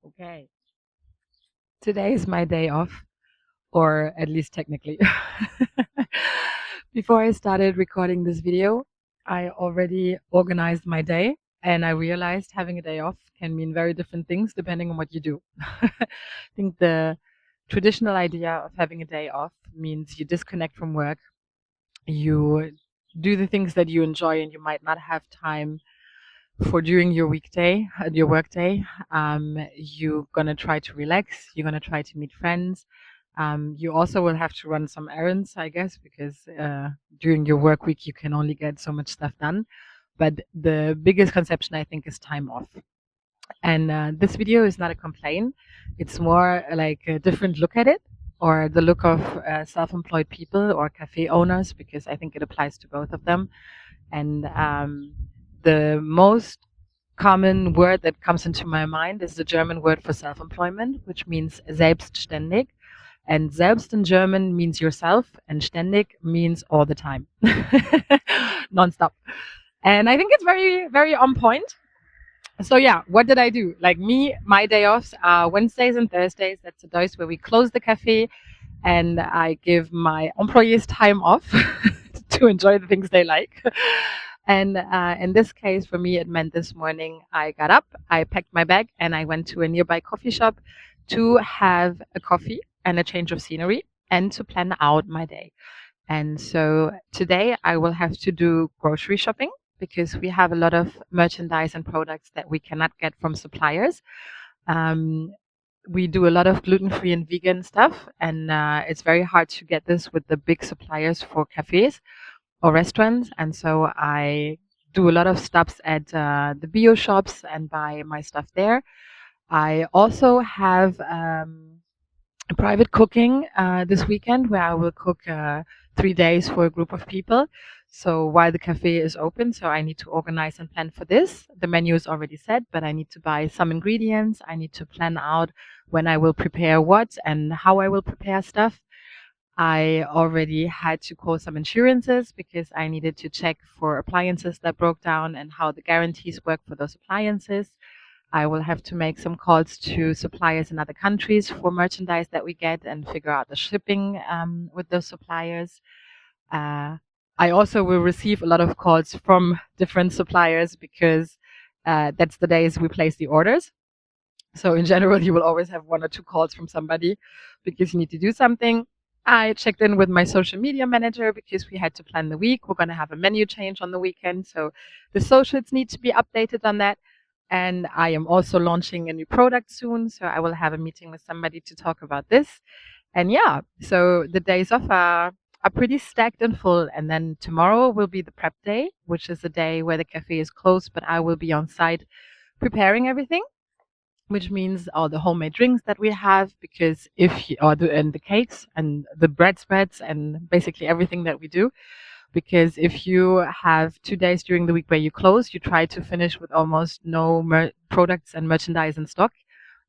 Okay. Today is my day off, or at least technically. Before I started recording this video, I already organized my day and I realized having a day off can mean very different things depending on what you do. I think the traditional idea of having a day off means you disconnect from work, you do the things that you enjoy and you might not have time for during your weekday, your workday. You're gonna try to relax. You're gonna try to meet friends. You also will have to run some errands, I guess, because during your work week you can only get so much stuff done. But the biggest conception, I think, is time off. And this video is not a complaint. It's more like a different look at it, or the look of self-employed people or cafe owners, because I think it applies to both of them. And the most common word that comes into my mind is the German word for self-employment, which means selbstständig. And selbst in German means yourself, and ständig means all the time, nonstop. And I think it's very, very on point. So yeah, what did I do? Like me, my day offs are Wednesdays and Thursdays. That's the days where we close the cafe, and I give my employees time off to enjoy the things they like. And in this case, for me, it meant this morning I got up, I packed my bag, and I went to a nearby coffee shop to have a coffee and a change of scenery and to plan out my day. And so today I will have to do grocery shopping because we have a lot of merchandise and products that we cannot get from suppliers. We do a lot of gluten-free and vegan stuff, and it's very hard to get this with the big suppliers for cafes or restaurants. And so I do a lot of stops at the bio shops and buy my stuff there. I also have private cooking this weekend where I will cook 3 days for a group of people. So while the cafe is open, so I need to organize and plan for this. The menu is already set, but I need to buy some ingredients. I need to plan out when I will prepare what and how I will prepare stuff. I already had to call some insurances because I needed to check for appliances that broke down and how the guarantees work for those appliances. I will have to make some calls to suppliers in other countries for merchandise that we get and figure out the shipping with those suppliers. I also will receive a lot of calls from different suppliers because that's the days we place the orders. So in general, you will always have 1 or 2 calls from somebody because you need to do something. I checked in with my social media manager because we had to plan the week. We're going to have a menu change on the weekend. So the socials need to be updated on that. And I am also launching a new product soon. So I will have a meeting with somebody to talk about this. And yeah, so the days off are pretty stacked and full. And then tomorrow will be the prep day, which is a day where the cafe is closed, but I will be on site preparing everything, which means all the homemade drinks that we have, because and the cakes and the bread spreads and basically everything that we do. Because if you have 2 days during the week where you close, you try to finish with almost no products and merchandise in stock,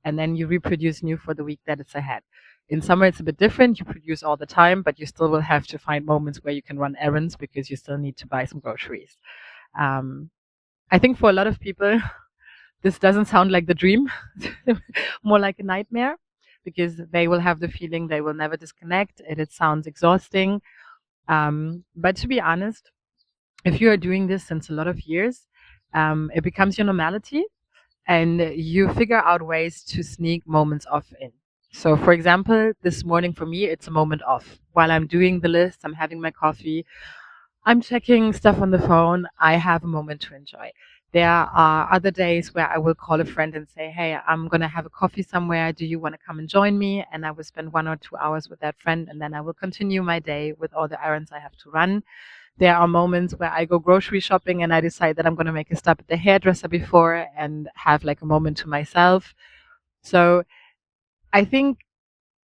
and then you reproduce new for the week that it's ahead. In summer, it's a bit different. You produce all the time, but you still will have to find moments where you can run errands because you still need to buy some groceries. I think for a lot of people, this doesn't sound like the dream, more like a nightmare, because they will have the feeling they will never disconnect, and it sounds exhausting. But to be honest, if you are doing this since a lot of years, it becomes your normality, and you figure out ways to sneak moments off in. So, for example, this morning for me, it's a moment off. While I'm doing the list, I'm having my coffee, I'm checking stuff on the phone, I have a moment to enjoy. There are other days where I will call a friend and say, hey, I'm going to have a coffee somewhere. Do you want to come and join me? And I will spend 1 or 2 hours with that friend. And then I will continue my day with all the errands I have to run. There are moments where I go grocery shopping and I decide that I'm going to make a stop at the hairdresser before and have like a moment to myself. So I think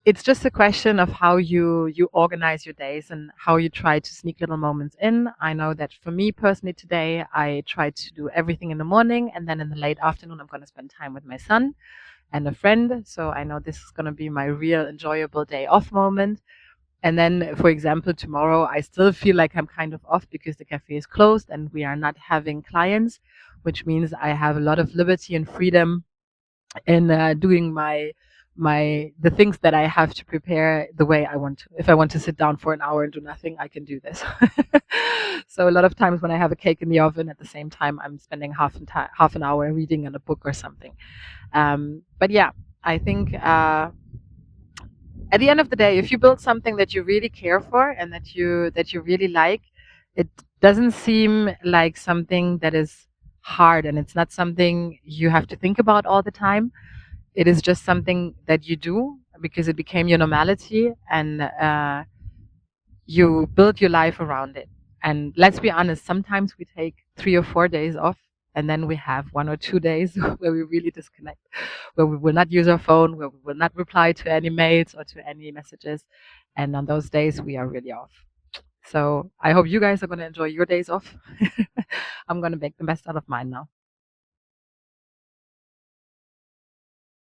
it's just a question of how you organize your days and how you try to sneak little moments in. I know that for me personally today, I try to do everything in the morning, and then in the late afternoon, I'm going to spend time with my son and a friend. So I know this is going to be my real enjoyable day off moment. And then, for example, tomorrow, I still feel like I'm kind of off because the cafe is closed and we are not having clients, which means I have a lot of liberty and freedom in doing the things that I have to prepare the way I want to. If I want to sit down for an hour and do nothing, I can do this. So a lot of times when I have a cake in the oven, at the same time I'm spending half an hour reading in a book or something. But yeah, I think at the end of the day, if you build something that you really care for and that you really like, it doesn't seem like something that is hard, and it's not something you have to think about all the time. It is just something that you do because it became your normality, and you build your life around it. And let's be honest, sometimes we take 3 or 4 days off, and then we have 1 or 2 days where we really disconnect, where we will not use our phone, where we will not reply to any mails or to any messages. And on those days, we are really off. So I hope you guys are going to enjoy your days off. I'm going to make the best out of mine now.